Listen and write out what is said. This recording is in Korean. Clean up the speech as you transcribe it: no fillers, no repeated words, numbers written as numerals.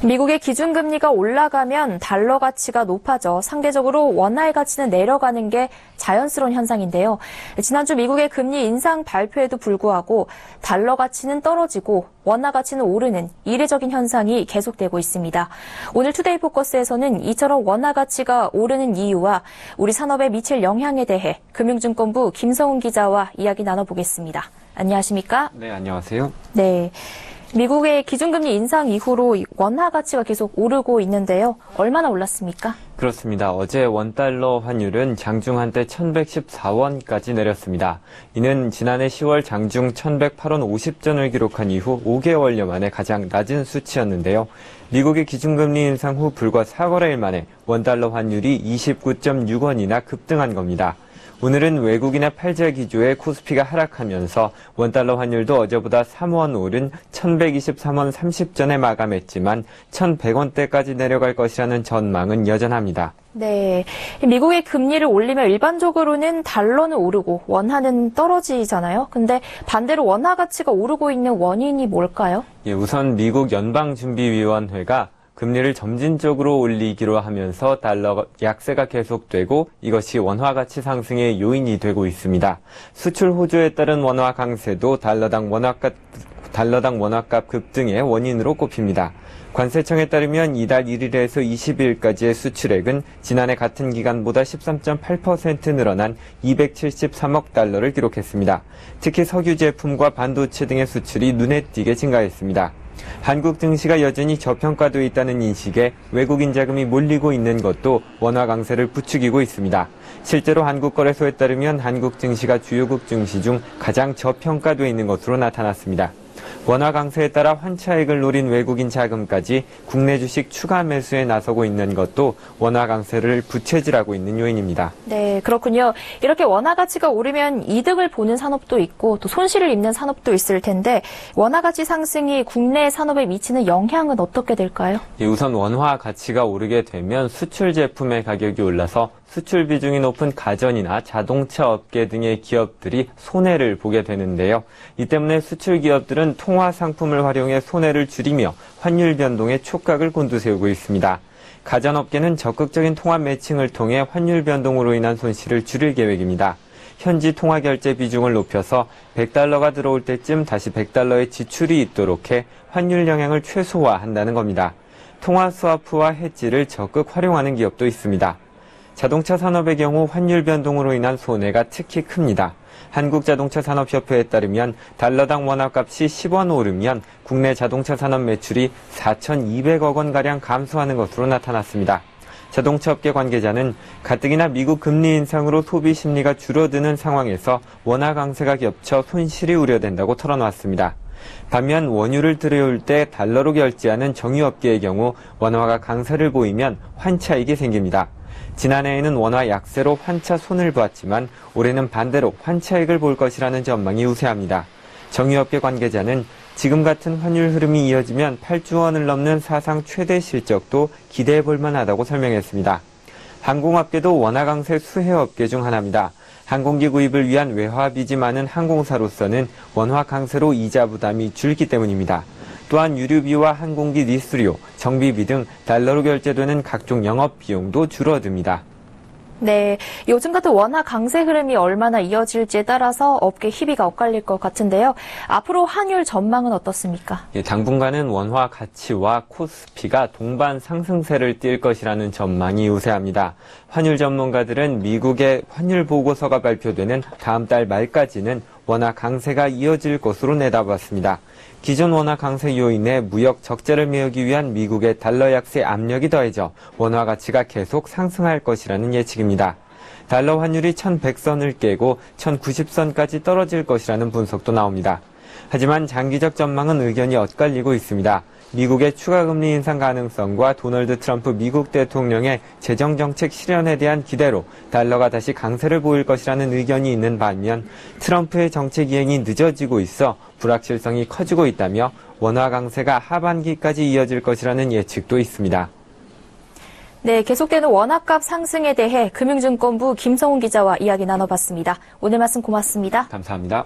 미국의 기준금리가 올라가면 달러 가치가 높아져 상대적으로 원화의 가치는 내려가는 게 자연스러운 현상인데요. 지난주 미국의 금리 인상 발표에도 불구하고 달러 가치는 떨어지고 원화 가치는 오르는 이례적인 현상이 계속되고 있습니다. 오늘 투데이 포커스에서는 이처럼 원화 가치가 오르는 이유와 우리 산업에 미칠 영향에 대해 금융증권부 김성훈 기자와 이야기 나눠보겠습니다. 안녕하십니까? 네, 안녕하세요. 네. 미국의 기준금리 인상 이후로 원화 가치가 계속 오르고 있는데요. 얼마나 올랐습니까? 그렇습니다. 어제 원달러 환율은 장중 한때 1114원까지 내렸습니다. 이는 지난해 10월 장중 1108원 50전을 기록한 이후 5개월여 만에 가장 낮은 수치였는데요. 미국의 기준금리 인상 후 불과 4거래일 만에 원달러 환율이 29.6원이나 급등한 겁니다. 오늘은 외국인의 팔자 기조에 코스피가 하락하면서 원달러 환율도 어제보다 3원 오른 1123원 30전에 마감했지만 1100원대까지 내려갈 것이라는 전망은 여전합니다. 네, 미국의 금리를 올리면 일반적으로는 달러는 오르고 원화는 떨어지잖아요. 근데 반대로 원화 가치가 오르고 있는 원인이 뭘까요? 우선 미국 연방준비위원회가 금리를 점진적으로 올리기로 하면서 달러 약세가 계속되고 이것이 원화 가치 상승의 요인이 되고 있습니다. 수출 호조에 따른 원화 강세도 달러당 원화값 급등의 원인으로 꼽힙니다. 관세청에 따르면 이달 1일에서 20일까지의 수출액은 지난해 같은 기간보다 13.8% 늘어난 273억 달러를 기록했습니다. 특히 석유 제품과 반도체 등의 수출이 눈에 띄게 증가했습니다. 한국 증시가 여전히 저평가되어 있다는 인식에 외국인 자금이 몰리고 있는 것도 원화 강세를 부추기고 있습니다. 실제로 한국거래소에 따르면 한국 증시가 주요국 증시 중 가장 저평가되어 있는 것으로 나타났습니다. 원화 강세에 따라 환차익을 노린 외국인 자금까지 국내 주식 추가 매수에 나서고 있는 것도 원화 강세를 부채질하고 있는 요인입니다. 네, 그렇군요. 이렇게 원화 가치가 오르면 이득을 보는 산업도 있고 또 손실을 입는 산업도 있을 텐데 원화 가치 상승이 국내 산업에 미치는 영향은 어떻게 될까요? 우선 원화 가치가 오르게 되면 수출 제품의 가격이 올라서 수출 비중이 높은 가전이나 자동차 업계 등의 기업들이 손해를 보게 되는데요. 이 때문에 수출 기업들은 통화 상품을 활용해 손해를 줄이며 환율 변동에 촉각을 곤두세우고 있습니다. 가전업계는 적극적인 통화 매칭을 통해 환율 변동으로 인한 손실을 줄일 계획입니다. 현지 통화 결제 비중을 높여서 100달러가 들어올 때쯤 다시 100달러의 지출이 있도록 해 환율 영향을 최소화한다는 겁니다. 통화 스와프와 해지를 적극 활용하는 기업도 있습니다. 자동차 산업의 경우 환율 변동으로 인한 손해가 특히 큽니다. 한국자동차산업협회에 따르면 달러당 원화값이 10원 오르면 국내 자동차 산업 매출이 4,200억 원가량 감소하는 것으로 나타났습니다. 자동차업계 관계자는 가뜩이나 미국 금리 인상으로 소비 심리가 줄어드는 상황에서 원화 강세가 겹쳐 손실이 우려된다고 털어놨습니다. 반면 원유를 들여올 때 달러로 결제하는 정유업계의 경우 원화가 강세를 보이면 환차익이 생깁니다. 지난해에는 원화 약세로 환차 손을 보았지만 올해는 반대로 환차익을 볼 것이라는 전망이 우세합니다. 정유업계 관계자는 지금 같은 환율 흐름이 이어지면 8조 원을 넘는 사상 최대 실적도 기대해 볼 만하다고 설명했습니다. 항공업계도 원화 강세 수혜업계 중 하나입니다. 항공기 구입을 위한 외화빚이 많은 항공사로서는 원화 강세로 이자 부담이 줄기 때문입니다. 또한 유류비와 항공기 리스료, 정비비 등 달러로 결제되는 각종 영업 비용도 줄어듭니다. 네, 요즘 같은 원화 강세 흐름이 얼마나 이어질지에 따라서 업계 희비가 엇갈릴 것 같은데요. 앞으로 환율 전망은 어떻습니까? 당분간은 원화 가치와 코스피가 동반 상승세를 띌 것이라는 전망이 우세합니다. 환율 전문가들은 미국의 환율 보고서가 발표되는 다음 달 말까지는 원화 강세가 이어질 것으로 내다봤습니다. 기존 원화 강세 요인에 무역 적자를 메우기 위한 미국의 달러 약세 압력이 더해져 원화 가치가 계속 상승할 것이라는 예측입니다. 달러 환율이 1100선을 깨고 1090선까지 떨어질 것이라는 분석도 나옵니다. 하지만 장기적 전망은 의견이 엇갈리고 있습니다. 미국의 추가 금리 인상 가능성과 도널드 트럼프 미국 대통령의 재정정책 실현에 대한 기대로 달러가 다시 강세를 보일 것이라는 의견이 있는 반면 트럼프의 정책 이행이 늦어지고 있어 불확실성이 커지고 있다며 원화 강세가 하반기까지 이어질 것이라는 예측도 있습니다. 네, 계속되는 원화값 상승에 대해 금융증권부 김성훈 기자와 이야기 나눠봤습니다. 오늘 말씀 고맙습니다. 감사합니다.